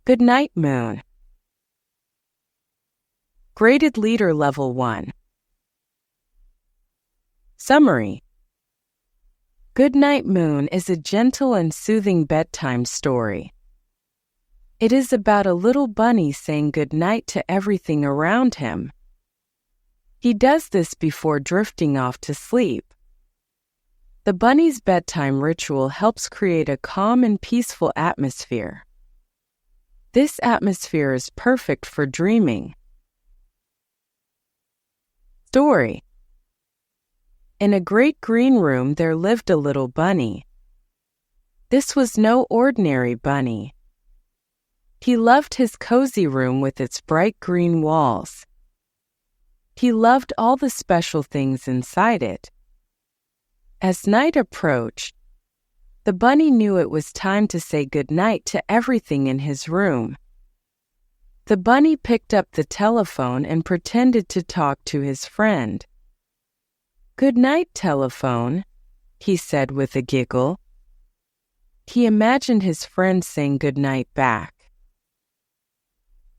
Goodnight Moon. Graded Leader Level 1. Summary. Goodnight Moon is a gentle and soothing bedtime story. It is about a little bunny saying goodnight to everything around him. He does this before drifting off to sleep. The bunny's bedtime ritual helps create a calm and peaceful atmosphere. This atmosphere is perfect for dreaming. Story. In a great green room there lived a little bunny. This was no ordinary bunny. He loved his cozy room with its bright green walls. He loved all the special things inside it. As night approached, the bunny knew it was time to say goodnight to everything in his room. The bunny picked up the telephone and pretended to talk to his friend. "Good night, telephone," he said with a giggle. He imagined his friend saying good night back.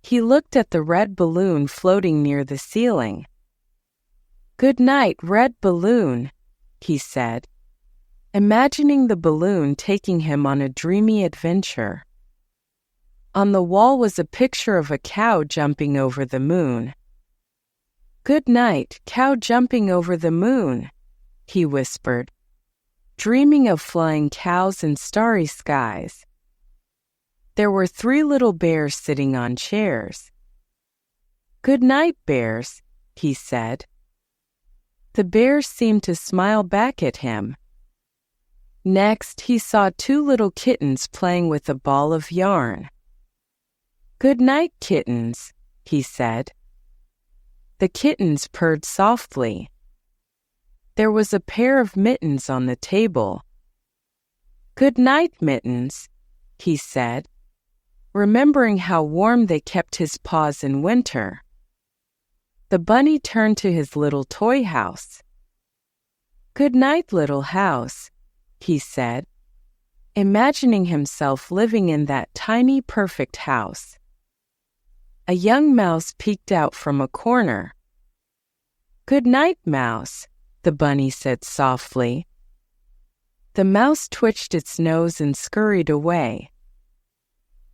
He looked at the red balloon floating near the ceiling. "Good night, red balloon," he said, imagining the balloon taking him on a dreamy adventure. On the wall was a picture of a cow jumping over the moon. "Good night, cow jumping over the moon," he whispered, dreaming of flying cows and starry skies. There were 3 little bears sitting on chairs. "Good night, bears," he said. The bears seemed to smile back at him. Next, he saw 2 little kittens playing with a ball of yarn. "Good night, kittens," he said. The kittens purred softly. There was a pair of mittens on the table. "Good night, mittens," he said, remembering how warm they kept his paws in winter. The bunny turned to his little toy house. "Good night, little house," he said, imagining himself living in that tiny, perfect house. A young mouse peeked out from a corner. "Good night, mouse," the bunny said softly. The mouse twitched its nose and scurried away.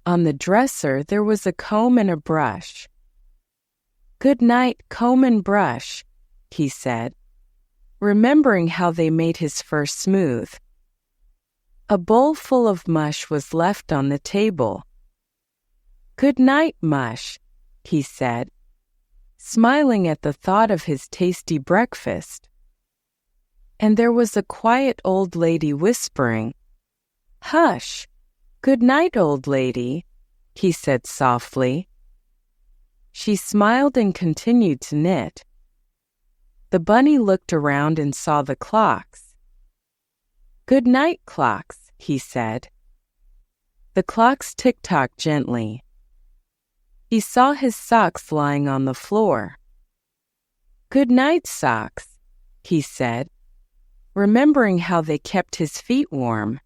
On the dresser there was a comb and a brush. "Good night, comb and brush," he said, remembering how they made his fur smooth. A bowl full of mush was left on the table. "Good night, mush," he said, smiling at the thought of his tasty breakfast. And there was a quiet old lady whispering, "Hush! Good night, old lady," he said softly. She smiled and continued to knit. The bunny looked around and saw the clocks. "Good night, clocks," he said. The clocks tick-tocked gently. He saw his socks lying on the floor. "Good night, socks," he said, remembering how they kept his feet warm.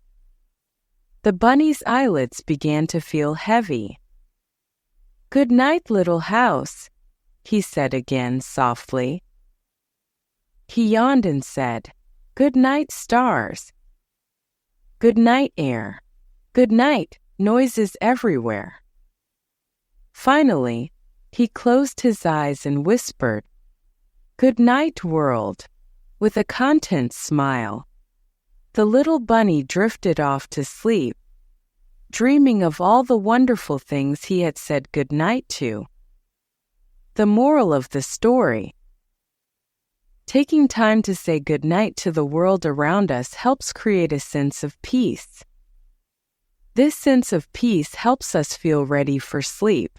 The bunny's eyelids began to feel heavy. "Good night, little house," he said again softly. He yawned and said, "Good night, stars. Good night, air. Good night, noises everywhere." Finally, he closed his eyes and whispered, "Good night, world," with a content smile. The little bunny drifted off to sleep, dreaming of all the wonderful things he had said good night to. The moral of the story: taking time to say good night to the world around us helps create a sense of peace. This sense of peace helps us feel ready for sleep.